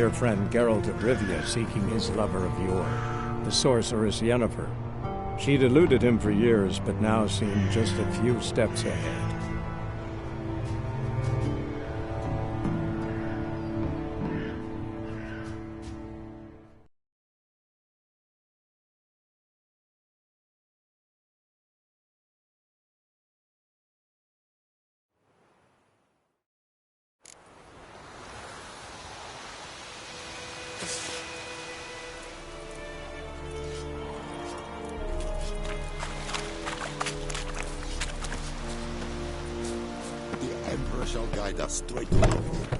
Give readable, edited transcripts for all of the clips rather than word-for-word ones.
dear friend Geralt of Rivia seeking his lover of yore, the sorceress Yennefer. She'd eluded him for years, but now seemed just a few steps ahead. Shall guide us straight to love.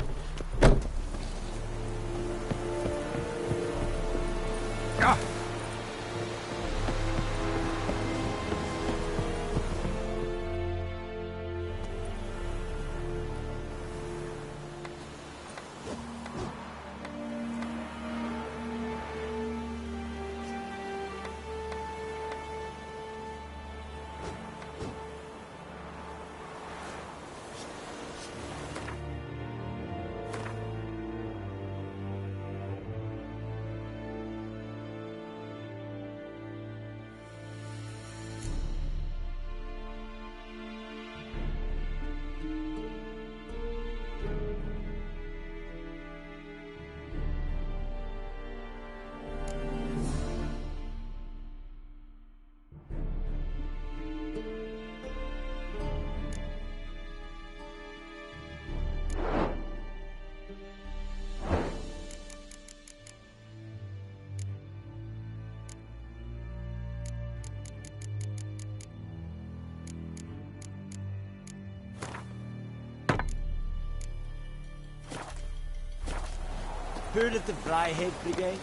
Heard of the Fryhead Brigade?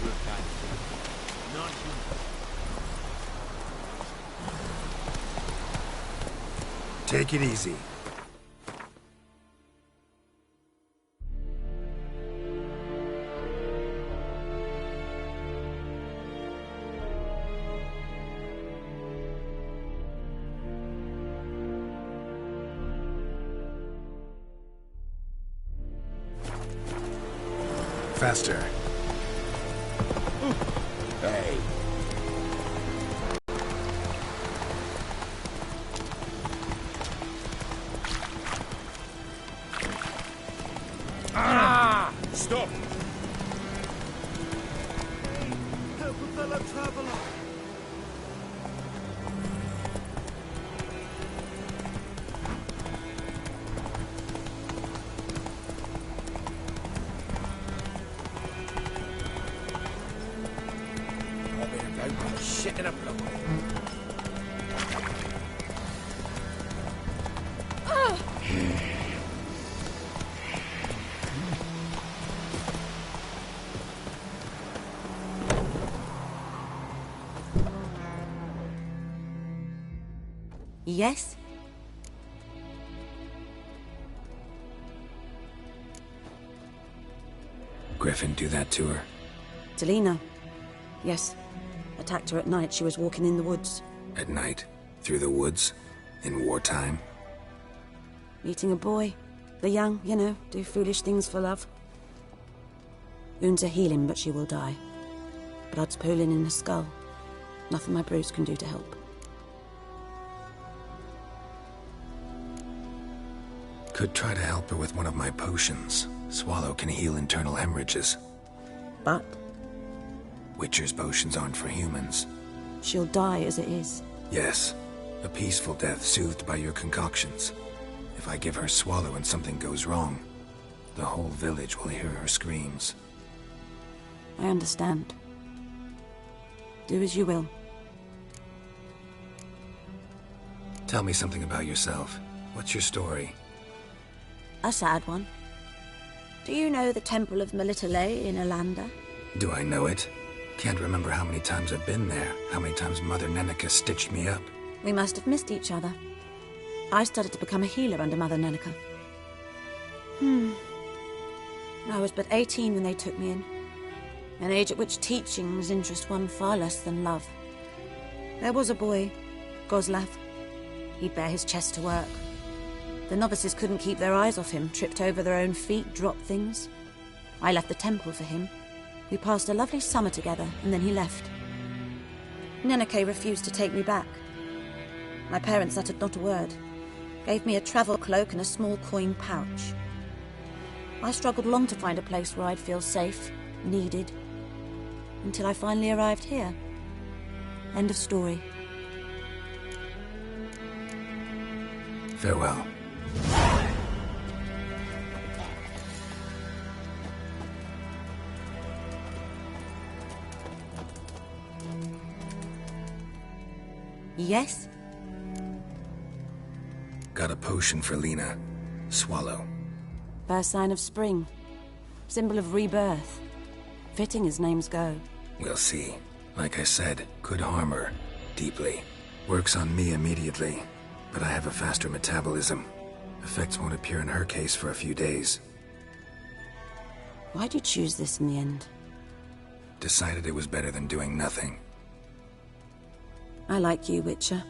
Your kind. Not you. Take it easy. Faster. Hey. Stop! Help a fellow traveler! Shit in a blow. Yes? Griffin do that to her? Delina. Yes. Attacked her at night. She was walking in the woods. At night? Through the woods? In wartime? Meeting a boy. The young, you know, do foolish things for love. Wounds are healing, but she will die. Blood's pooling in her skull. Nothing my brews can do to help. Could try to help her with one of my potions. Swallow can heal internal hemorrhages. But Witcher's potions aren't for humans. she'll die as it is. Yes. A peaceful death soothed by your concoctions. If I give her Swallow and something goes wrong, the whole village will hear her screams. I understand. Do as you will. Tell me something about yourself. What's your story? A sad one. Do you know the Temple of Melitele in Alanda? Do I know it? Can't remember how many times I've been there, how many times Mother Neneka stitched me up. We must have missed each other. I started to become a healer under Mother Neneka. I was but 18 when they took me in. An age at which teachings interest one far less than love. There was a boy, Goslav. He'd bare his chest to work. The novices couldn't keep their eyes off him, tripped over their own feet, dropped things. I left the temple for him. We passed a lovely summer together, and then he left. Neneke refused to take me back. My parents uttered not a word, gave me a travel cloak and a small coin pouch. I struggled long to find a place where I'd feel safe, needed, until I finally arrived here. End of story. Farewell. Yes? Got a potion for Lena. Swallow. First sign of spring. Symbol of rebirth. Fitting as names go. We'll see. Like I said, could harm her. Deeply. Works on me immediately, but I have a faster metabolism. Effects won't appear in her case for a few days. Why'd you choose this in the end? Decided it was better than doing nothing. I like you, Witcher.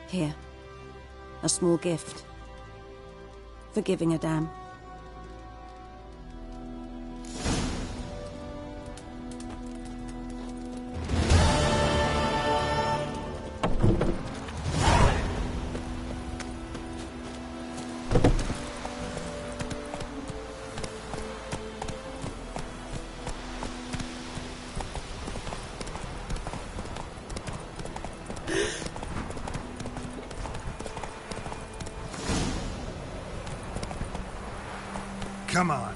Here. A small gift. For giving a damn. Come on.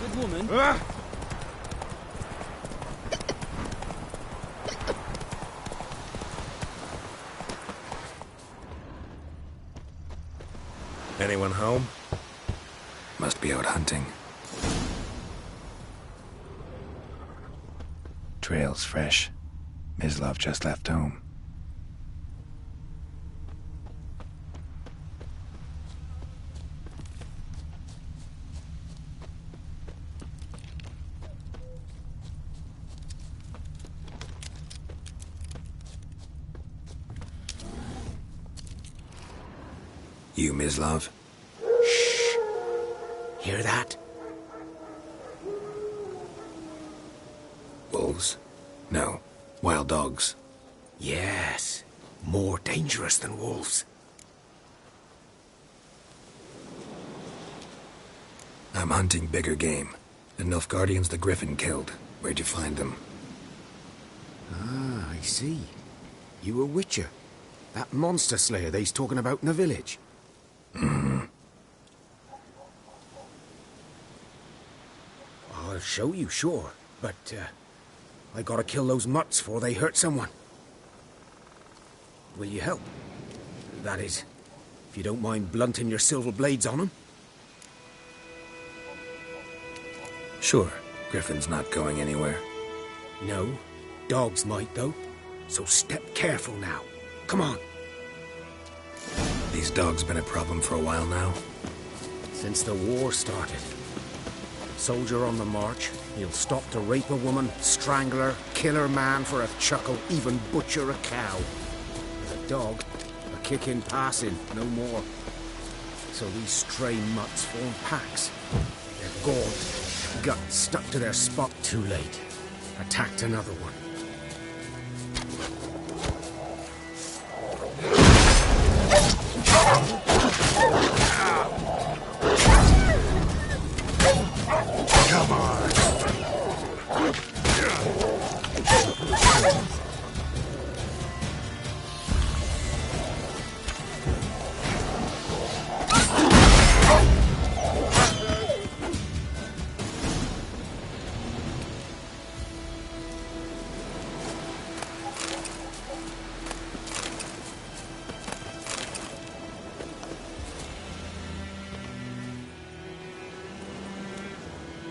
Good woman. Anyone home? Must be out hunting. Trail's fresh. Mislav just left home. You, Mislav? Shh. Hear that? Wolves? No. Wild dogs. Yes. More dangerous than wolves. I'm hunting bigger game. The Nilfgaardians the Griffin killed. Where'd you find them? Ah, I see. You a witcher. That monster slayer they's talking about in the village. I'll show you, sure. But, I gotta kill those mutts before they hurt someone. Will you help? That is, if you don't mind blunting your silver blades on them. Sure. Griffin's not going anywhere. No, dogs might though. So step careful now. Come on. These dogs been a problem for a while now? Since the war started. Soldier on the march, he'll stop to rape a woman, strangle her, kill her man for a chuckle, even butcher a cow. With a dog, a kick in passing, no more. So these stray mutts form packs. They're gaunt, guts stuck to their spot too late. Attacked another one. Come on.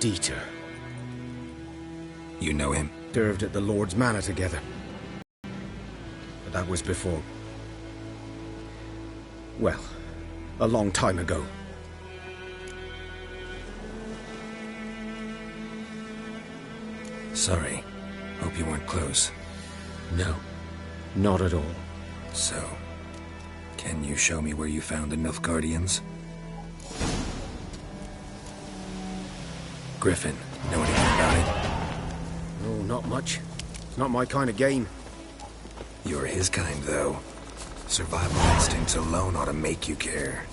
Dieter. You know him? Served at the Lord's Manor together. But that was before... well, a long time ago. Sorry. Hope you weren't close. No, not at all. So, can you show me where you found the Nilfgaardians? Griffin, know anything about it? No, not much. It's not my kind of game. You're his kind, though. Survival instincts alone ought to make you care.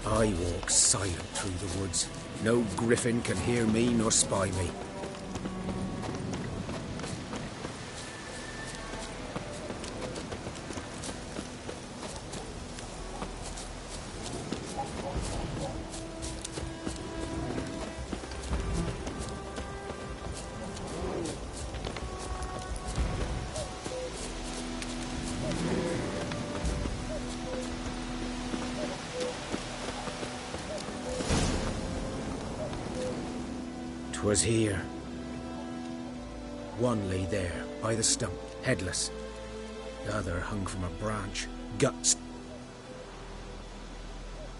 I walk silent through the woods. No griffin can hear me nor spy me. Was here. One lay there, by the stump, headless. The other hung from a branch, guts.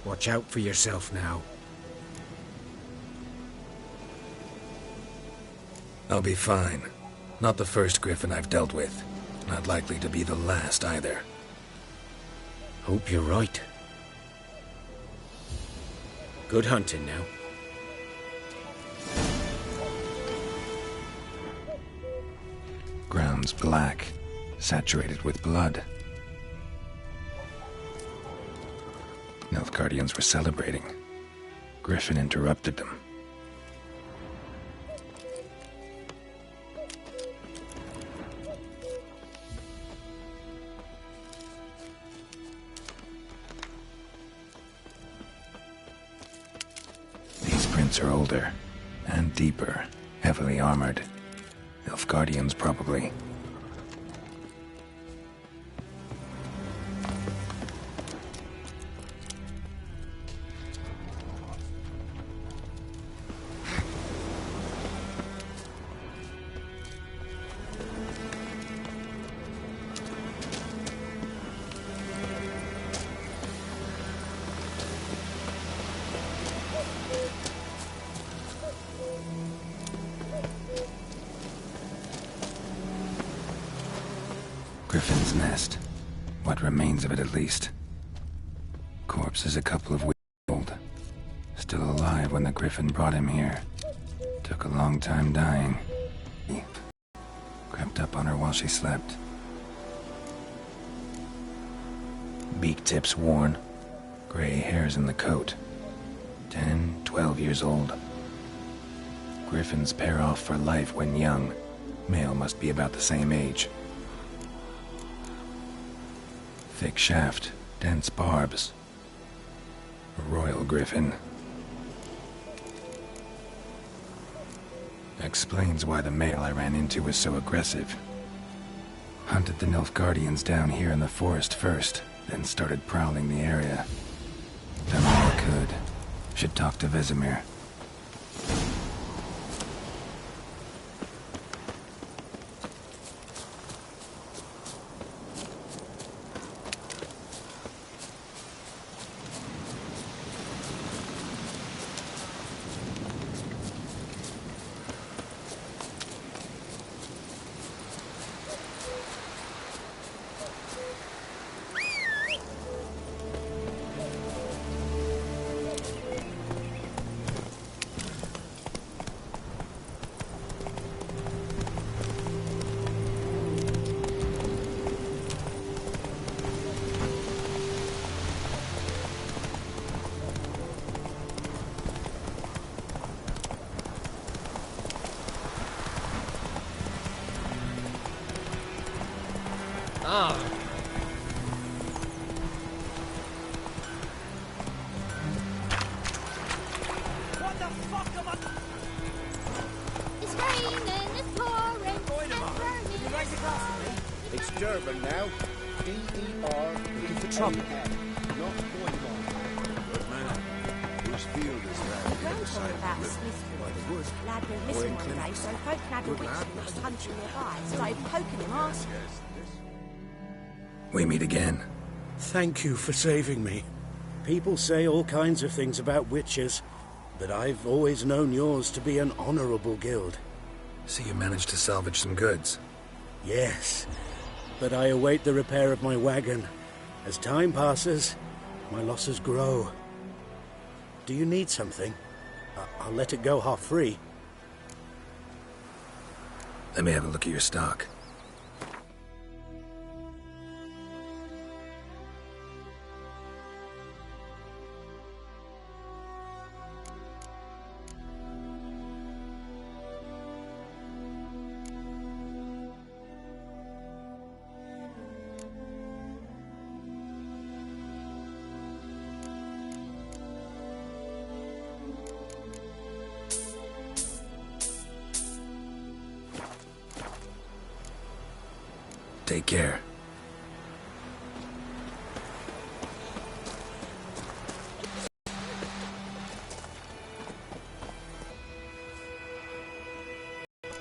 Watch out for yourself now. I'll be fine. Not the first griffin I've dealt with. Not likely to be the last either. Hope you're right. Good hunting now. Ground's black, saturated with blood. Nilfgaardians were celebrating. Griffin interrupted them. These prints are older and deeper, heavily armored. Nilfgaardians, probably. Griffin's nest. What remains of it, at least. Corpse is a couple of weeks old. Still alive when the Griffin brought him here. Took a long time dying. He crept up on her while she slept. Beak tips worn. Gray hairs in the coat. 10, 12 years old. Griffins pair off for life when young. Male must be about the same age. Thick shaft, dense barbs. A royal griffin. Explains why the male I ran into was so aggressive. Hunted the Nilfgaardians down here in the forest first, then started prowling the area. Done all I could. Should talk to Vesemir. What the fuck am I... It's raining, it's pouring, it's burning. You raise a glass for me? It's Durban now. D-E-R. Looking for trouble. Not Poinmont. Good man. Whose field is that? The ground told about a smith By the wood. lad went missing one day, so folk had a witch that was hunting nearby, started poking him arse. We meet again. Thank you for saving me. People say all kinds of things about witches, but I've always known yours to be an honorable guild. So you managed to salvage some goods. Yes, but I await the repair of my wagon. As time passes, my losses grow. Do you need something? I'll let it go half-free. Let me have a look at your stock. Take care.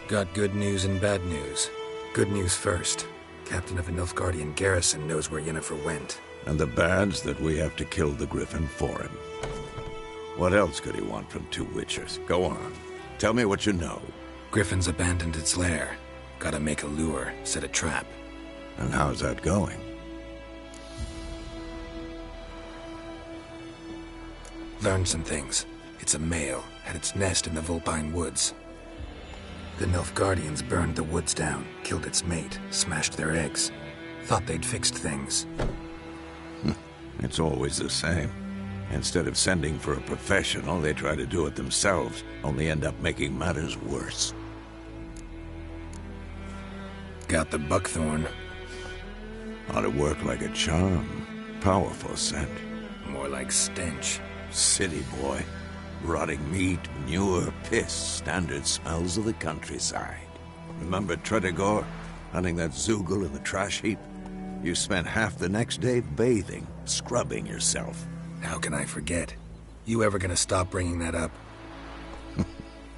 Got good news and bad news. Good news first. Captain of a Nilfgaardian garrison knows where Yennefer went. And the bad's that we have to kill the Griffin for him. What else could he want from two Witchers? Go on. Tell me what you know. Griffin's abandoned its lair. Gotta make a lure, set a trap. And how's that going? Learned some things. It's a male, had its nest in the Vulpine Woods. The Nilfgaardians burned the woods down, killed its mate, smashed their eggs. Thought they'd fixed things. It's always the same. Instead of sending for a professional, they try to do it themselves, only end up making matters worse. Got the buckthorn. Ought to work like a charm. Powerful scent. More like stench. City boy. Rotting meat, manure, piss, standard smells of the countryside. Remember Tretogor? Hunting that Zoogle in the trash heap? You spent half the next day bathing, scrubbing yourself. How can I forget? You ever gonna stop bringing that up?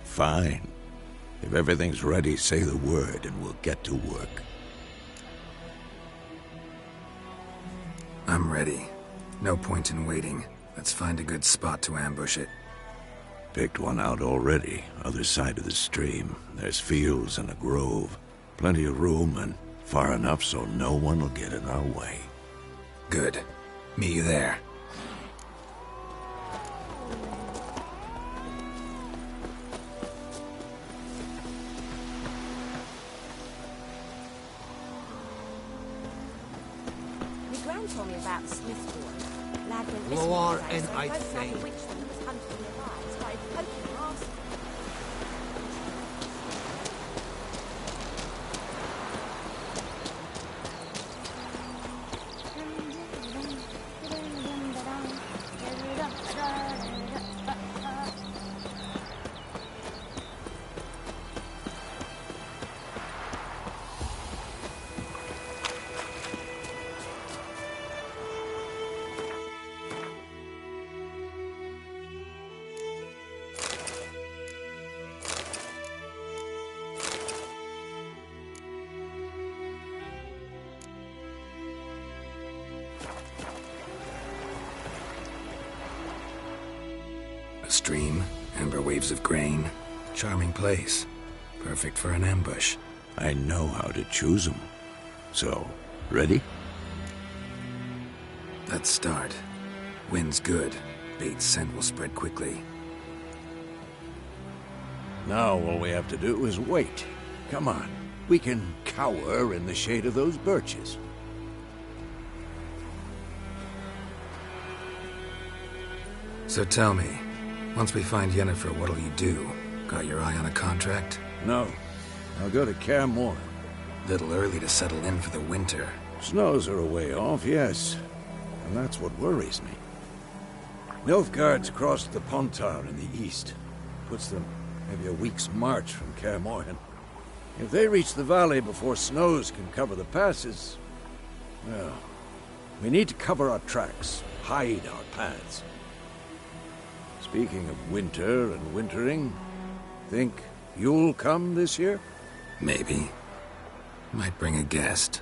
Fine. If everything's ready, say the word and we'll get to work. I'm ready. No point in waiting. Let's find a good spot to ambush it. Picked one out already, other side of the stream. There's fields and a grove. Plenty of room and far enough so no one will get in our way. Good. Meet you there. My gran told me about the Smith boy. Lad went missing Lord, one day, and so I he phoned think- out the witch that he was hunting nearby. Started poking and asking. A stream, amber waves of grain. Charming place. Perfect for an ambush. I know how to choose them. So, ready? Let's start. Wind's good. Bait's scent will spread quickly. Now all we have to do is wait. Come on. We can cower in the shade of those birches. So tell me, once we find Yennefer, what'll you do? Got your eye on a contract? No. I'll go to Kaer Morhen. Little early to settle in for the winter. Snows are a way off, yes. And that's what worries me. Nilfgaard's across the Pontar in the east. Puts them maybe a week's march from Kaer Morhen. If they reach the valley before snows can cover the passes, well, we need to cover our tracks, hide our paths. Speaking of winter and wintering, think you'll come this year? Maybe. Might bring a guest.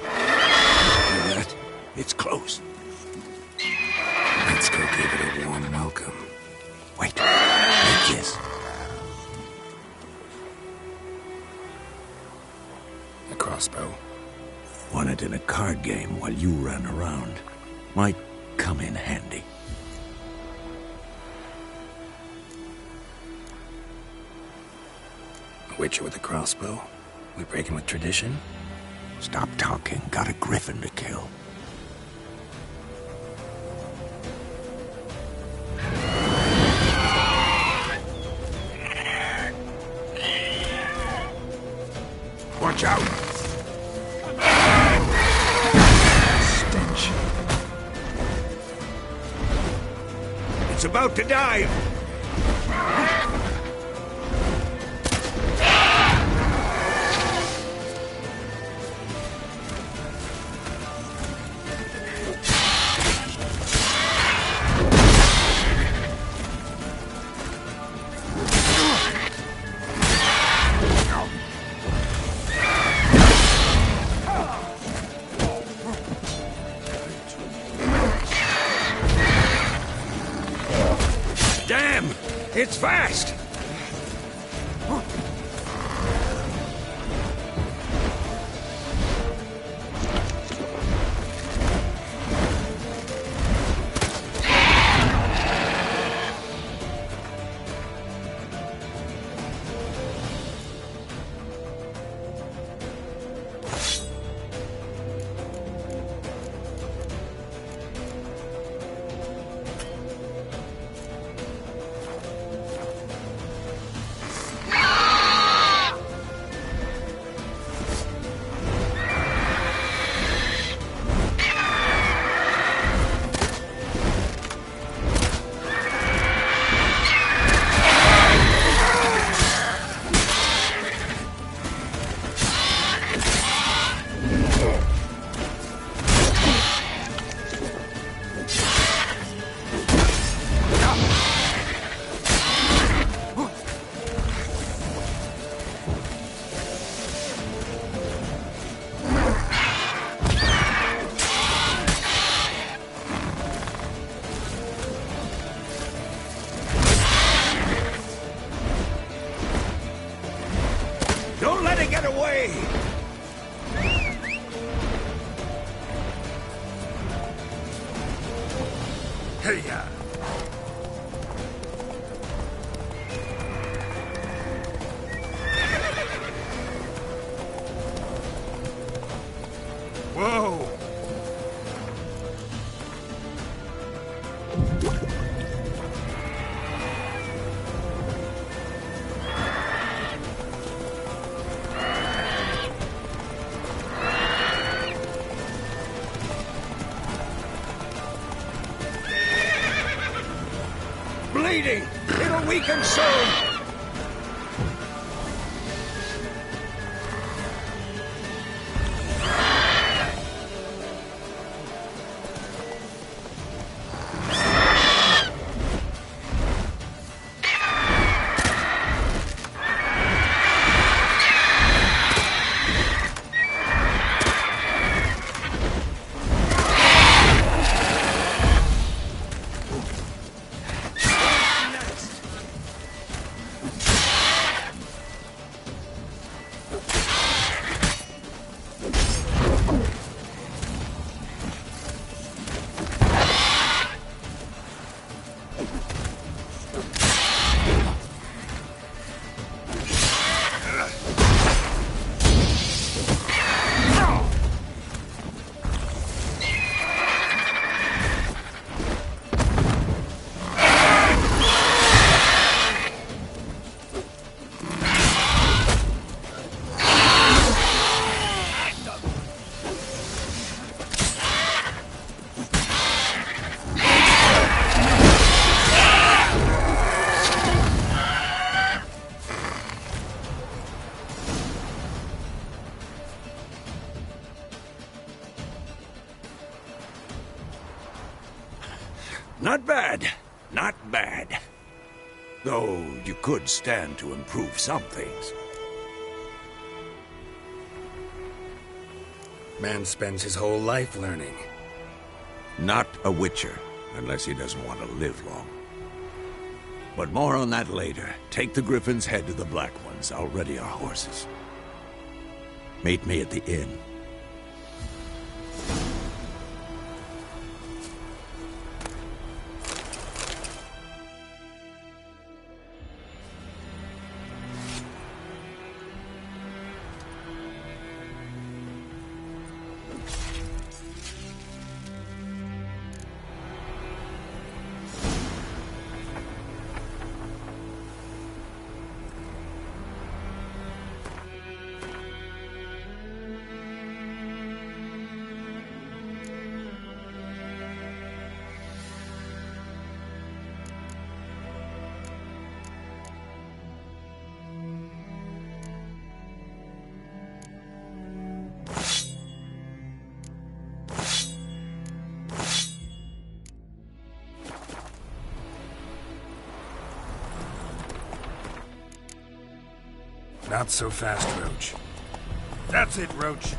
Hear that? It's close. crossbow. Won it in a card game while you ran around. Might come in handy. A witcher with a crossbow? We breaking with tradition? Stop talking. Got a griffin to kill. Watch out! Stench. It's about to dive! Damn! It's fast! Don't let it get away! Hey-ya! Whoa! Bleeding! It'll weaken soon! Not bad. Not bad. Though you could stand to improve some things. Man spends his whole life learning. Not a witcher, unless he doesn't want to live long. But more on that later. Take the Griffin's head to the Black Ones. I'll ready our horses. Meet me at the inn. Not so fast, Roach. That's it, Roach.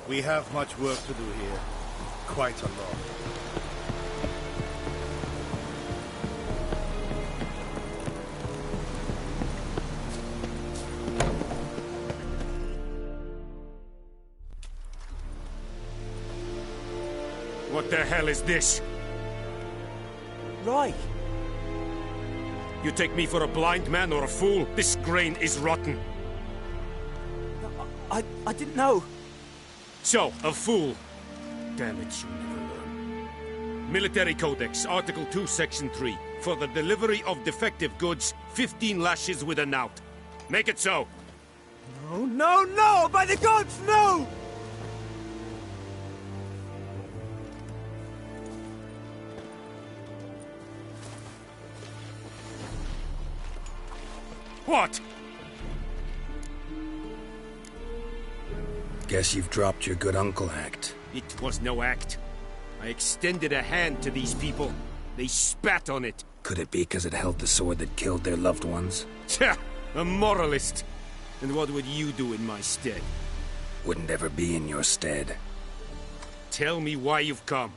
We have much work to do here. Quite a lot. What the hell is this? Right. You take me for a blind man or a fool? This grain is rotten. I didn't know. So, a fool. Damn it, you never learn. Military Codex, Article 2, Section 3. For the delivery of defective goods, 15 lashes with a knout. Make it so. No, no, no! By the gods, no! What? Guess you've dropped your good uncle act. It was no act. I extended a hand to these people. They spat on it. Could it be because it held the sword that killed their loved ones? Tja, a moralist. And what would you do in my stead? Wouldn't ever be in your stead. Tell me why you've come.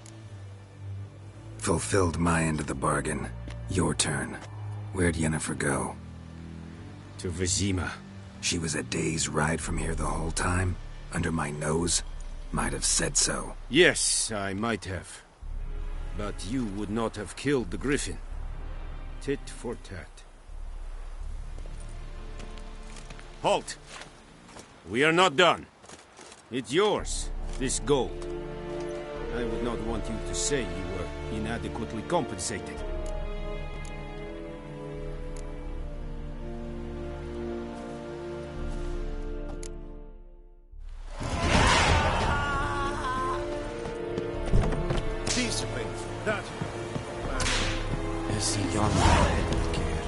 Fulfilled my end of the bargain. Your turn. Where'd Yennefer go? To Vizima. She was a day's ride from here the whole time? Under my nose? Might have said so. Yes, I might have. But you would not have killed the griffin. Tit for tat. Halt! We are not done. It's yours, this gold. I would not want you to say you were inadequately compensated. That is the young head care.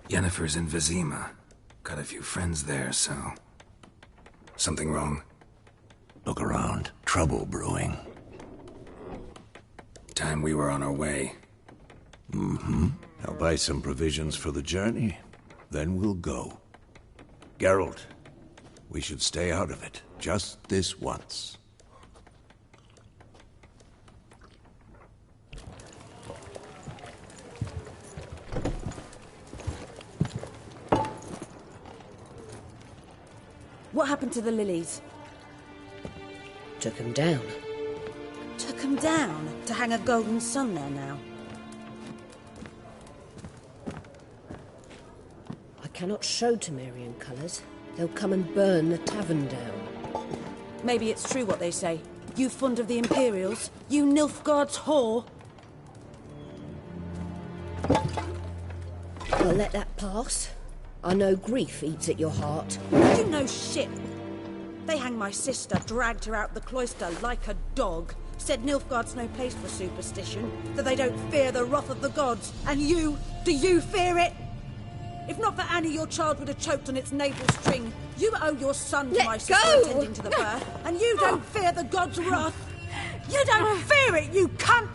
Yennefer's in Vizima. Got a few friends there, so... Something wrong? Look around. Trouble brewing. Time we were on our way. Mm-hmm. I'll buy some provisions for the journey. Then we'll go. Geralt, we should stay out of it. Just this once. What happened to the lilies? Took them down. Took them down? To hang a golden sun there now? I cannot show Temerian colours. They'll come and burn the tavern down. Maybe it's true what they say. You fond of the Imperials? You Nilfgaard's whore? I'll let that pass. I know grief eats at your heart. You know shit. They hanged my sister, dragged her out the cloister like a dog. Said Nilfgaard's no place for superstition, that they don't fear the wrath of the gods. And you? Do you fear it? If not for Annie, your child would have choked on its navel string. You owe your son to my sister attending to the birth, and you don't fear the gods' wrath. You don't fear it, you cunt!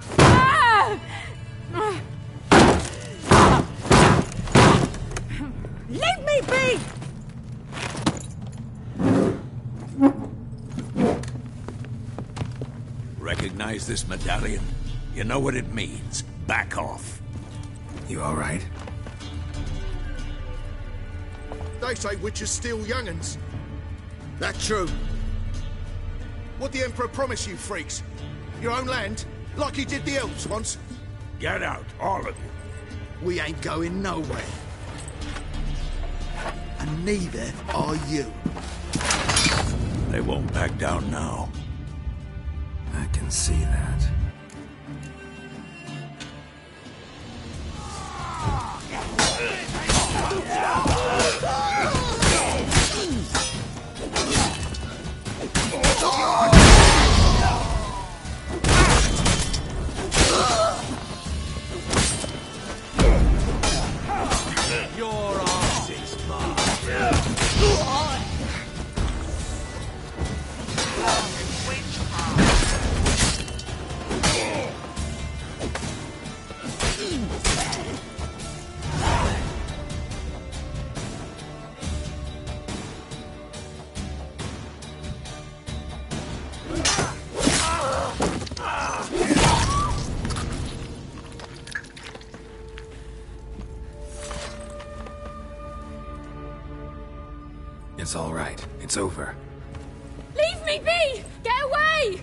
Leave me be! Recognize this medallion? You know what it means. Back off. You all right? They say witches steal young'uns. That true? What'd the Emperor promise you, freaks? Your own land? Like he did the elves once? Get out, all of you. We ain't going nowhere. And neither are you. They won't back down now. I can see that. Your arse is mine. It's all right. It's over. Leave me be! Get away!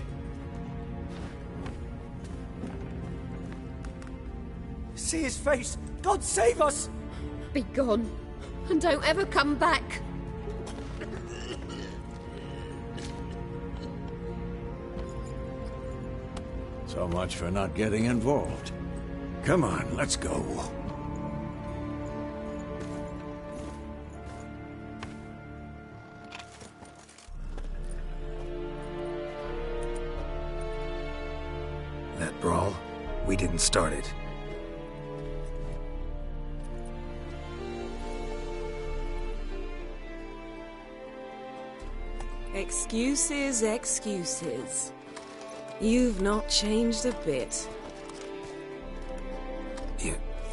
See his face! God save us! Be gone, and don't ever come back. So much for not getting involved. Come on, let's go. That brawl, we didn't start it. Excuses, excuses. You've not changed a bit.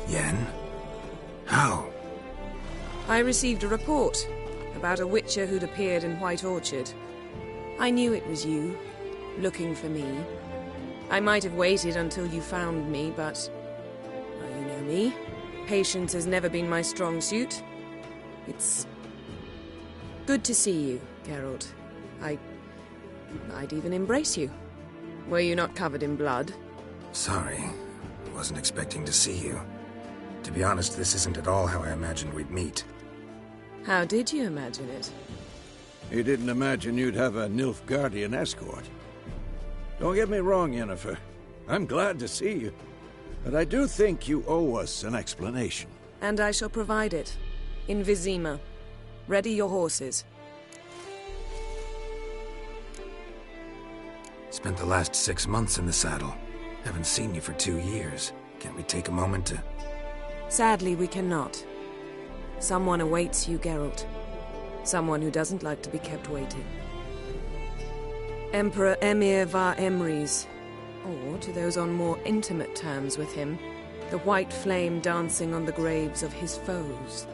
Yen? How? I received a report about a witcher who'd appeared in White Orchard. I knew it was you, looking for me. I might have waited until you found me, but... well, you know me. Patience has never been my strong suit. It's... good to see you, Geralt. I'd even embrace you. Were you not covered in blood? Sorry. Wasn't expecting to see you. To be honest, this isn't at all how I imagined we'd meet. How did you imagine it? You didn't imagine you'd have a Nilfgaardian escort. Don't get me wrong, Yennefer. I'm glad to see you. But I do think you owe us an explanation. And I shall provide it. In Vizima. Ready your horses. Spent the last 6 months in the saddle. Haven't seen you for 2 years. Can't we take a moment to... Sadly, we cannot. Someone awaits you, Geralt. Someone who doesn't like to be kept waiting. Emperor Emir var Emrys. Or, to those on more intimate terms with him, the white flame dancing on the graves of his foes.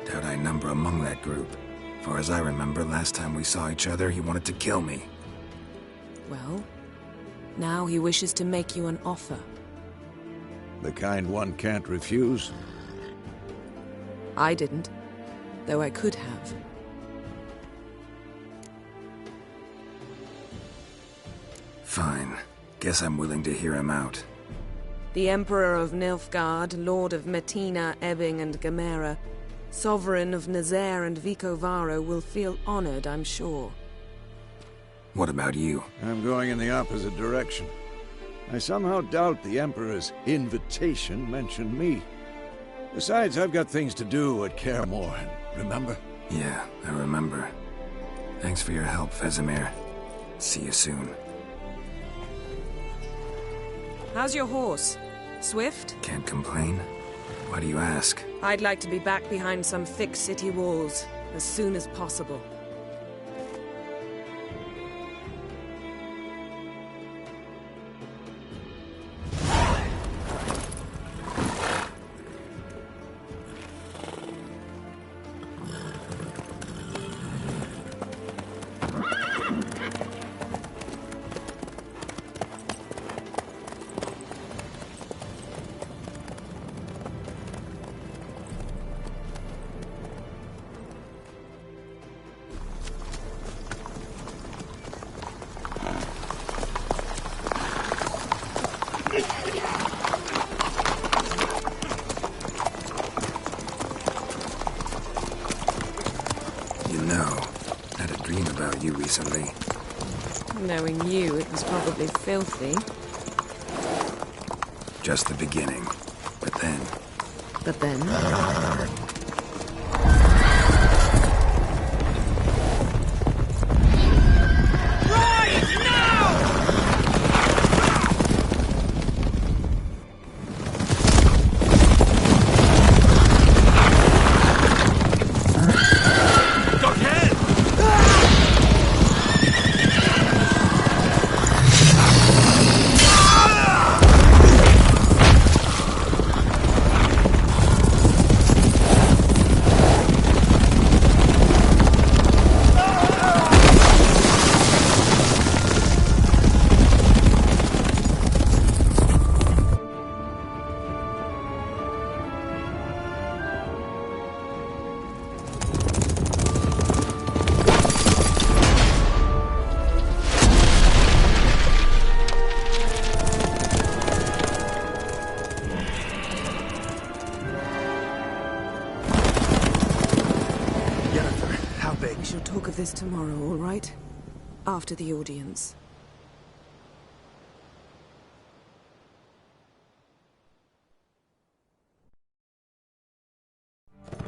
Doubt I number among that group. Far as I remember, last time we saw each other, he wanted to kill me. Well, now he wishes to make you an offer. The kind one can't refuse? I didn't, though I could have. Fine. Guess I'm willing to hear him out. The Emperor of Nilfgaard, Lord of Metina, Ebbing and Gamera, Sovereign of Nazaire and Vicovaro will feel honored, I'm sure. What about you? I'm going in the opposite direction. I somehow doubt the Emperor's invitation mentioned me. Besides, I've got things to do at Kaer Morhen, remember? Yeah, I remember. Thanks for your help, Vesemir. See you soon. How's your horse? Swift? Can't complain. Why do you ask? I'd like to be back behind some thick city walls as soon as possible. Recently. Knowing you, it was probably filthy. Just the beginning. But then... But then? This tomorrow, all right? After the audience.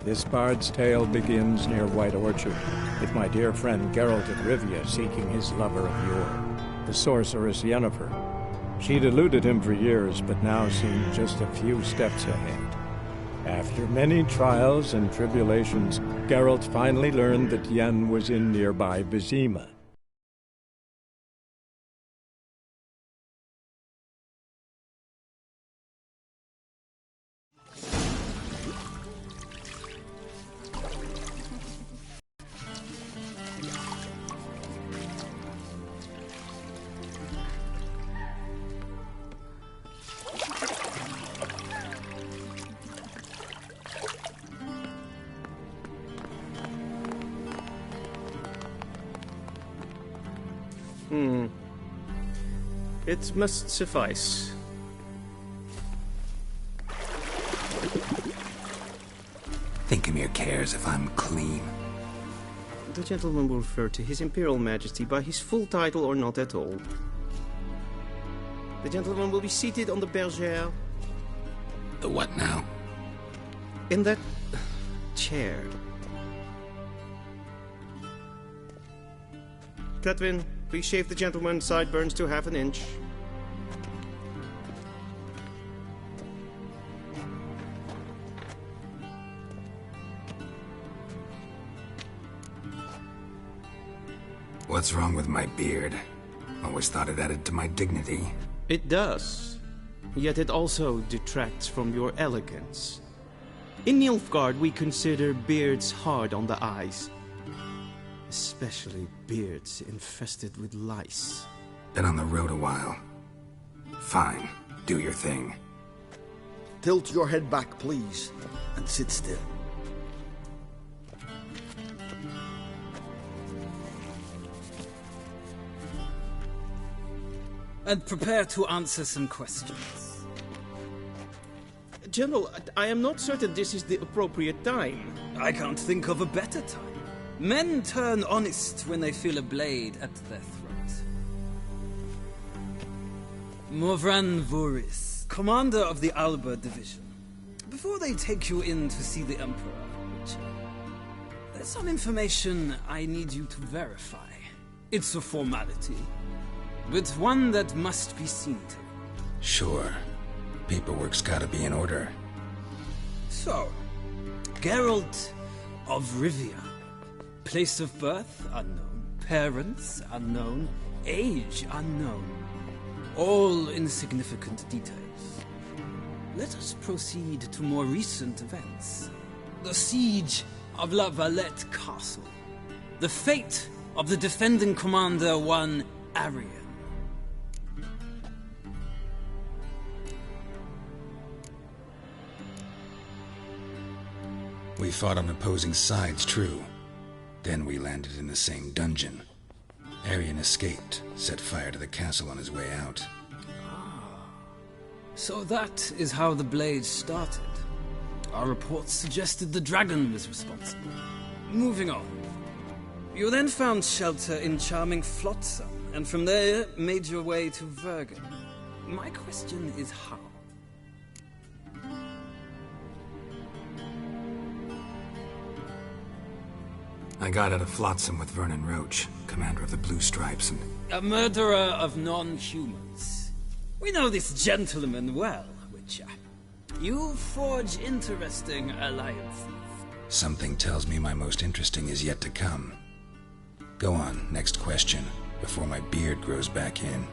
This bard's tale begins near White Orchard, with my dear friend Geralt of Rivia seeking his lover of yore, the sorceress Yennefer. She'd eluded him for years, but now seemed just a few steps ahead. After many trials and tribulations, Geralt finally learned that Yen was in nearby Vizima. It must suffice. Thinkemere cares if I'm clean. The gentleman will refer to His Imperial Majesty by his full title or not at all. The gentleman will be seated on the bergère. The what now? In that chair. Cletwin, Please shave the gentleman's sideburns to ½ an inch. What's wrong with my beard? Always thought it added to my dignity. It does. Yet it also detracts from your elegance. In Nilfgaard, we consider beards hard on the eyes. Especially beards infested with lice. Been on the road a while. Fine, do your thing. Tilt your head back, please, and sit still. And prepare to answer some questions. General, I am not certain this is the appropriate time. I can't think of a better time. Men turn honest when they feel a blade at their throat. Morvran Voris, commander of the Alba Division. Before they take you in to see the Emperor, there's some information I need you to verify. It's a formality, but one that must be seen to. Sure. Paperwork's gotta be in order. So, Geralt of Rivia. Place of birth unknown. Parents unknown. Age unknown. All insignificant details. Let us proceed to more recent events. The siege of La Valette Castle. The fate of the defending commander, one Arian. We fought on opposing sides, true. Then we landed in the same dungeon. Arian escaped, set fire to the castle on his way out. So that is how the Blade started. Our reports suggested the dragon was responsible. Moving on. You then found shelter in charming Flotsam, and from there made your way to Vergen. My question is how? I got out of Flotsam with Vernon Roach, commander of the Blue Stripes, and... A murderer of non-humans. We know this gentleman well, Witcher. You forge interesting alliances. Something tells me my most interesting is yet to come. Go on, next question, before my beard grows back in.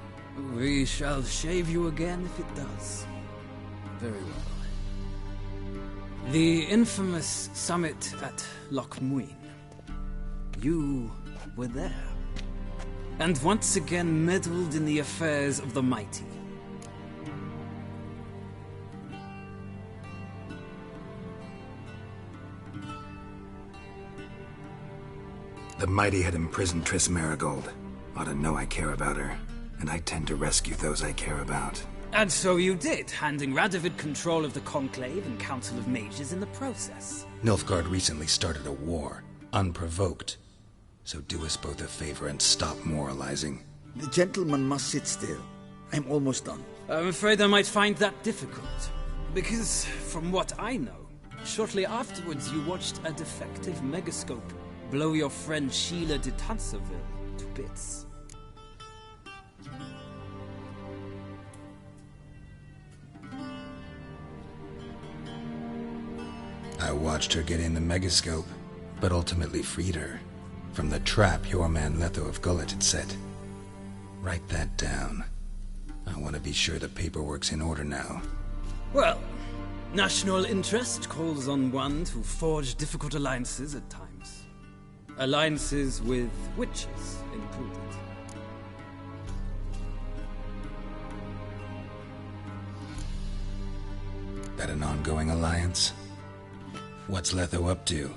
We shall shave you again if it does. Very well. The infamous summit at Loch Muin. You were there. And once again meddled in the affairs of the mighty. The mighty had imprisoned Triss Marigold. Ought to know I care about her, and I tend to rescue those I care about. And so you did, handing Radovid control of the Conclave and Council of Mages in the process. Nilfgaard recently started a war, unprovoked. So do us both a favor and stop moralizing. The gentleman must sit still. I'm almost done. I'm afraid I might find that difficult. Because, from what I know, shortly afterwards you watched a defective megascope blow your friend Sheila de Tanserville to bits. I watched her get in the megascope, but ultimately freed her. From the trap your man Letho of Gullet had set. Write that down. I want to be sure the paperwork's in order now. Well, national interest calls on one to forge difficult alliances at times. Alliances with witches included. That an ongoing alliance? What's Letho up to?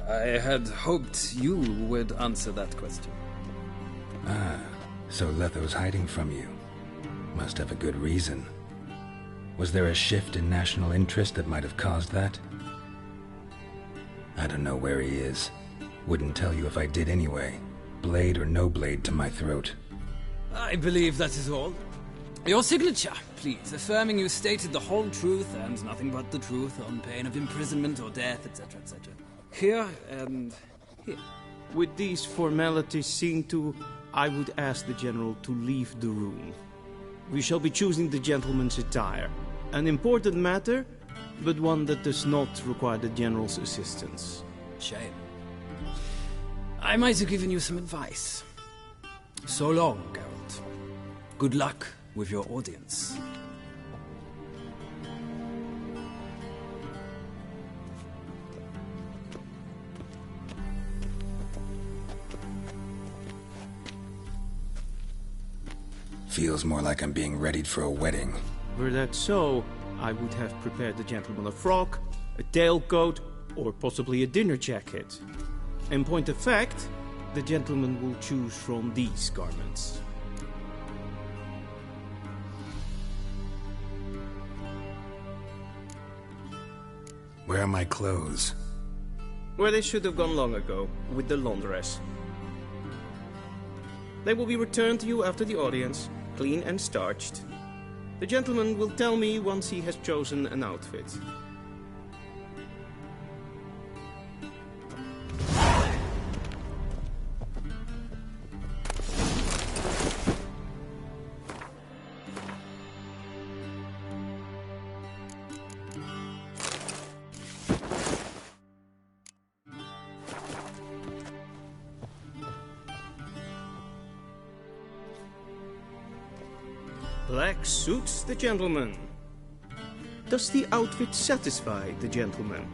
I had hoped you would answer that question. Ah, so Letho's hiding from you. Must have a good reason. Was there a shift in national interest that might have caused that? I don't know where he is. Wouldn't tell you if I did anyway. Blade or no blade to my throat. I believe that is all. Your signature, please, affirming you stated the whole truth and nothing but the truth on pain of imprisonment or death, etc., etc. Here and here. With these formalities seen to, I would ask the General to leave the room. We shall be choosing the gentleman's attire. An important matter, but one that does not require the General's assistance. Shame. I might have given you some advice. So long, Geralt. Good luck with your audience. Feels more like I'm being readied for a wedding. Were that so, I would have prepared the gentleman a frock, a tailcoat, or possibly a dinner jacket. In point of fact, the gentleman will choose from these garments. Where are my clothes? Where they should have gone long ago, with the laundress. They will be returned to you after the audience, clean and starched. The gentleman will tell me once he has chosen an outfit. Black suits the gentleman. Does the outfit satisfy the gentleman?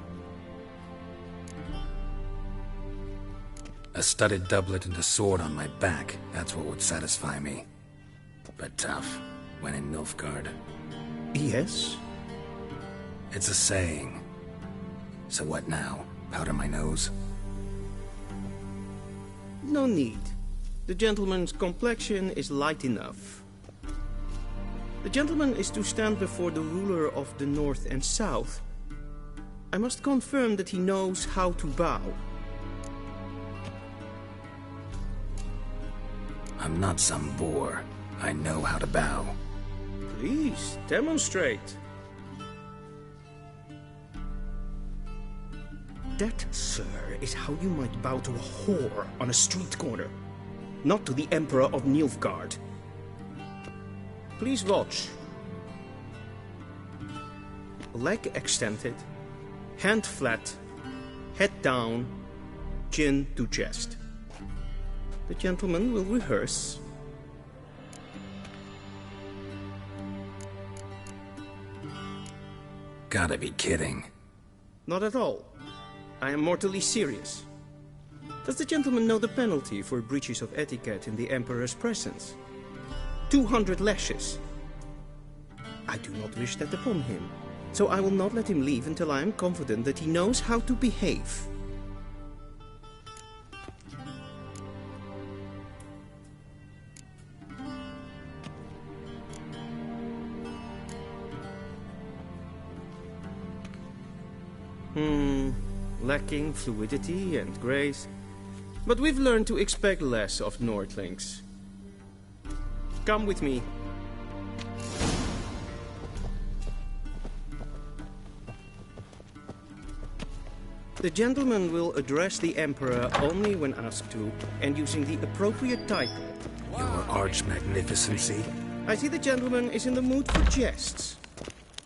A studded doublet and a sword on my back, that's what would satisfy me. But tough, when in Nilfgaard. Yes? It's a saying. So what now? Powder my nose? No need. The gentleman's complexion is light enough. The gentleman is to stand before the ruler of the North and South. I must confirm that he knows how to bow. I'm not some boor. I know how to bow. Please, demonstrate. That, sir, is how you might bow to a whore on a street corner, not to the Emperor of Nilfgaard. Please watch. Leg extended, hand flat, head down, chin to chest. The gentleman will rehearse. Gotta be kidding. Not at all. I am mortally serious. Does the gentleman know the penalty for breaches of etiquette in the Emperor's presence? 200 lashes. I do not wish that upon him, so I will not let him leave until I am confident that he knows how to behave. Lacking fluidity and grace, but we've learned to expect less of Nordlings. Come with me. The gentleman will address the Emperor only when asked to, and using the appropriate title. Your Arch-Magnificency? I see the gentleman is in the mood for jests.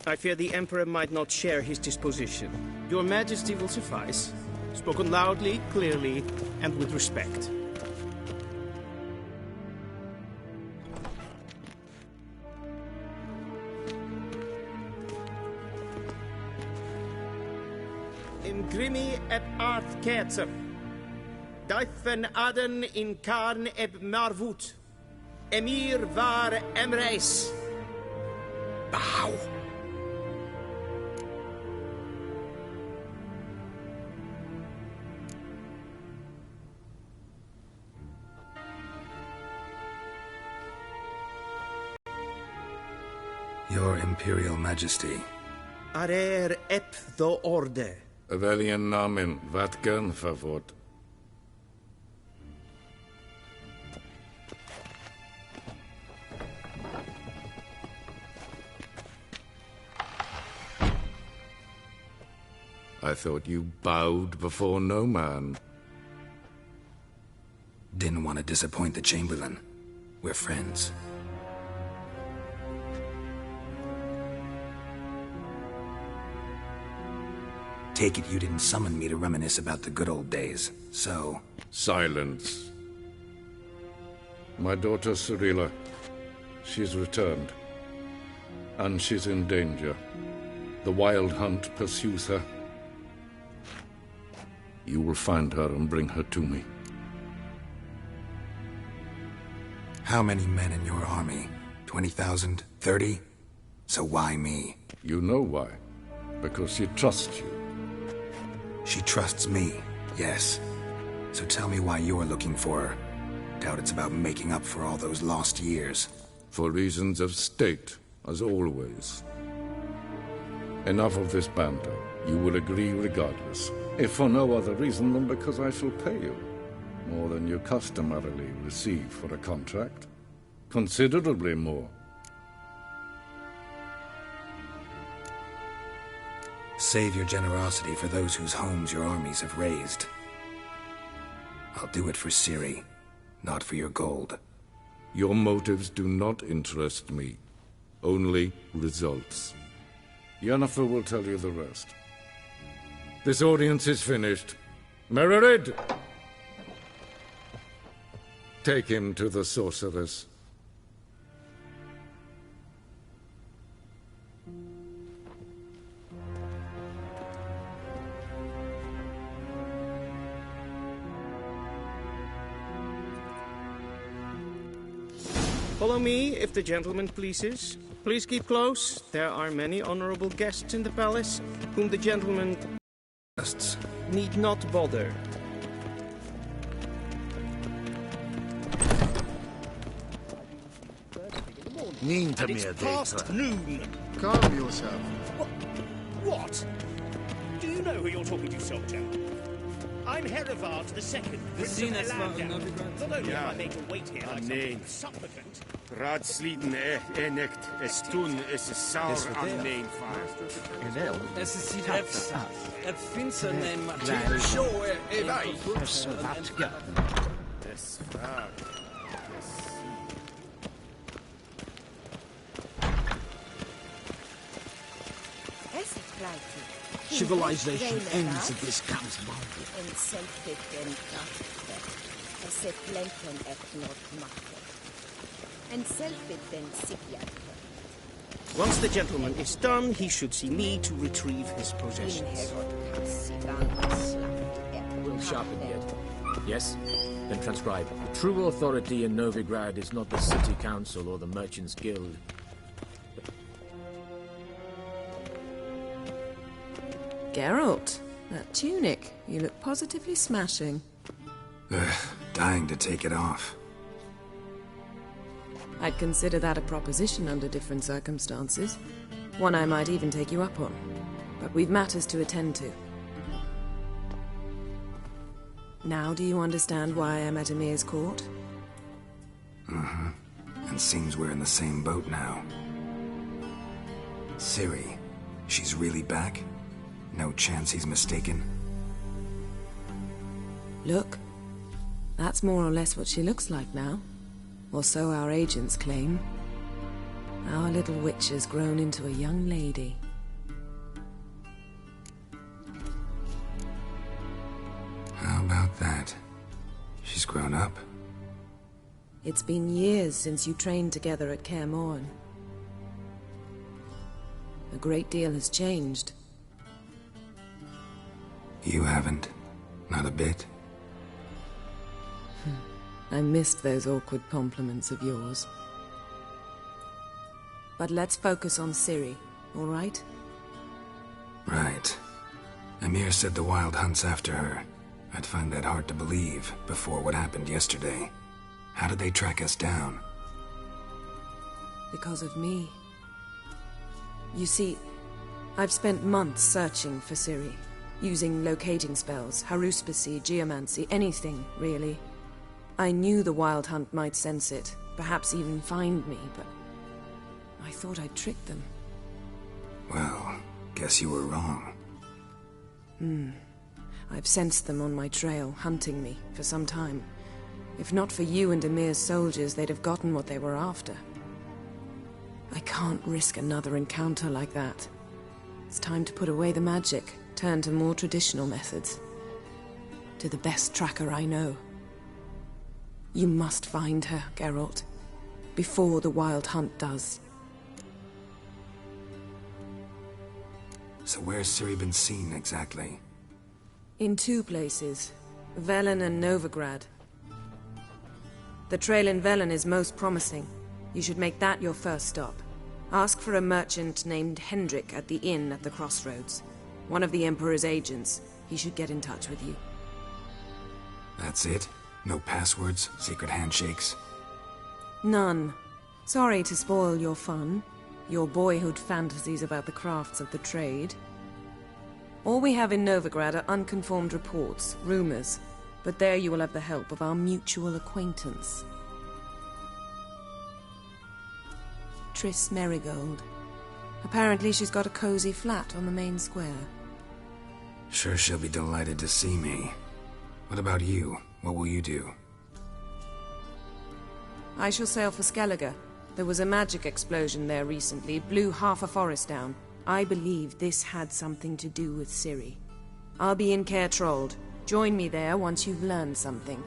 I fear the Emperor might not share his disposition. Your Majesty will suffice. Spoken loudly, clearly, and with respect. Imgrimi et art ketzer. Daifen aden in karn eb marvut. Emir var emreis. Bow. Your Imperial Majesty. Arer ep the orde. Welchen Namen? Wat gern verwort? I thought you bowed before no man. Didn't want to disappoint the Chamberlain. We're friends. Take it you didn't summon me to reminisce about the good old days, so... Silence. My daughter Cirilla, she's returned. And she's in danger. The Wild Hunt pursues her. You will find her and bring her to me. How many men in your army? 20,000? 30? So why me? You know why. Because she trusts you. She trusts me, yes. So tell me why you're looking for her. Doubt it's about making up for all those lost years. For reasons of state, as always. Enough of this banter. You will agree regardless. If for no other reason than because I shall pay you. More than you customarily receive for a contract. Considerably more. Save your generosity for those whose homes your armies have razed. I'll do it for Ciri, not for your gold. Your motives do not interest me. Only results. Yennefer will tell you the rest. This audience is finished. Mererid! Take him to the sorceress. Follow me, if the gentleman pleases. Please keep close. There are many honorable guests in the palace, whom the gentleman need not bother. It's past noon. Calm yourself. What? Do you know who you're talking to, soldier? I'm Herivard II, Prince of Elangar. Not only am I made to wait here like some supplicant... Raadsleden echt toen is een saur aan mijn vaart. Es ist die Letzte. Finster neem Kleine show, wij. Es war... Civilization ends at this camp's boundary. Once the gentleman is done, he should see me to retrieve his possessions. We'll sharpen yet. Yes? Then transcribe. The true authority in Novigrad is not the city council or the merchants' guild. Geralt, that tunic. You look positively smashing. Dying to take it off. I'd consider that a proposition under different circumstances. One I might even take you up on. But we've matters to attend to. Now do you understand why I'm at Emir's court? Mm-hmm. And seems we're in the same boat now. Ciri, she's really back? No chance he's mistaken? Look. That's more or less what she looks like now. Or so our agents claim. Our little witch has grown into a young lady. How about that? She's grown up. It's been years since you trained together at Kaer Morhen. A great deal has changed. You haven't. Not a bit. I missed those awkward compliments of yours. But let's focus on Ciri, all right? Right. Emir said the Wild Hunt's after her. I'd find that hard to believe before what happened yesterday. How did they track us down? Because of me. You see, I've spent months searching for Ciri. Using locating spells, haruspicy, geomancy, anything, really. I knew the Wild Hunt might sense it, perhaps even find me, but I thought I'd tricked them. Well, guess you were wrong. I've sensed them on my trail, hunting me, for some time. If not for you and Emir's soldiers, they'd have gotten what they were after. I can't risk another encounter like that. It's time to put away the magic, turn to more traditional methods. To the best tracker I know. You must find her, Geralt, before the Wild Hunt does. So where's Ciri been seen, exactly? In 2 places, Velen and Novigrad. The trail in Velen is most promising. You should make that your first stop. Ask for a merchant named Hendrik at the inn at the crossroads. One of the Emperor's agents. He should get in touch with you. That's it? No passwords, secret handshakes? None. Sorry to spoil your fun. Your boyhood fantasies about the crafts of the trade. All we have in Novigrad are unconfirmed reports, rumors. But there you will have the help of our mutual acquaintance. Triss Merigold. Apparently she's got a cozy flat on the main square. Sure she'll be delighted to see me. What about you? What will you do? I shall sail for Skellige. There was a magic explosion there recently, blew half a forest down. I believe this had something to do with Ciri. I'll be in Caer Trolde. Join me there once you've learned something.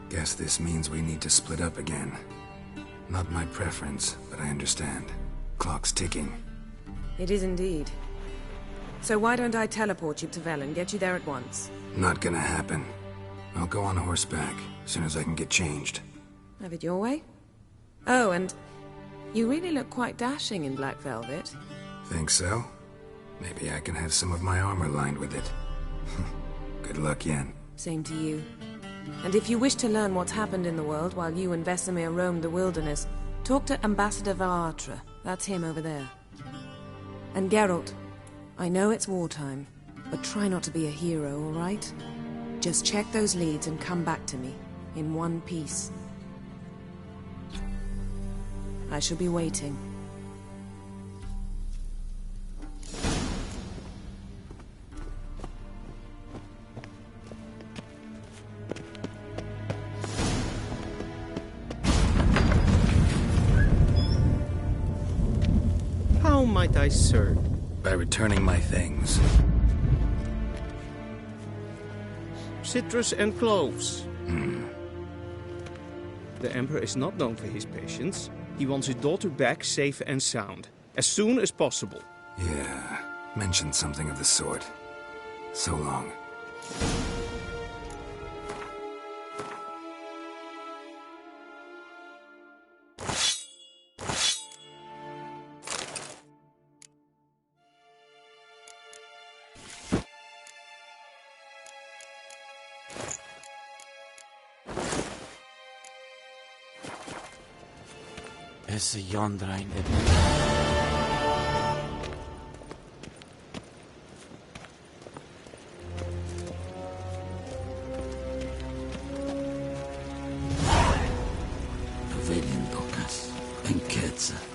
Guess this means we need to split up again. Not my preference, but I understand. Clock's ticking. It is indeed. So why don't I teleport you to Velen, get you there at once? Not gonna happen. I'll go on horseback, as soon as I can get changed. Have it your way? Oh, and you really look quite dashing in black velvet. Think so? Maybe I can have some of my armor lined with it. Good luck, Yen. Same to you. And if you wish to learn what's happened in the world while you and Vesemir roamed the wilderness, talk to Ambassador Varatra. That's him over there. And Geralt, I know it's wartime, but try not to be a hero, all right? Just check those leads and come back to me, in one piece. I shall be waiting. How might I serve? By returning my things. Citrus and cloves. The Emperor is not known for his patience. He wants his daughter back safe and sound, as soon as possible. Yeah, mentioned something of the sort. So long. Esse Jondrain Pavilion Docas and Ketza.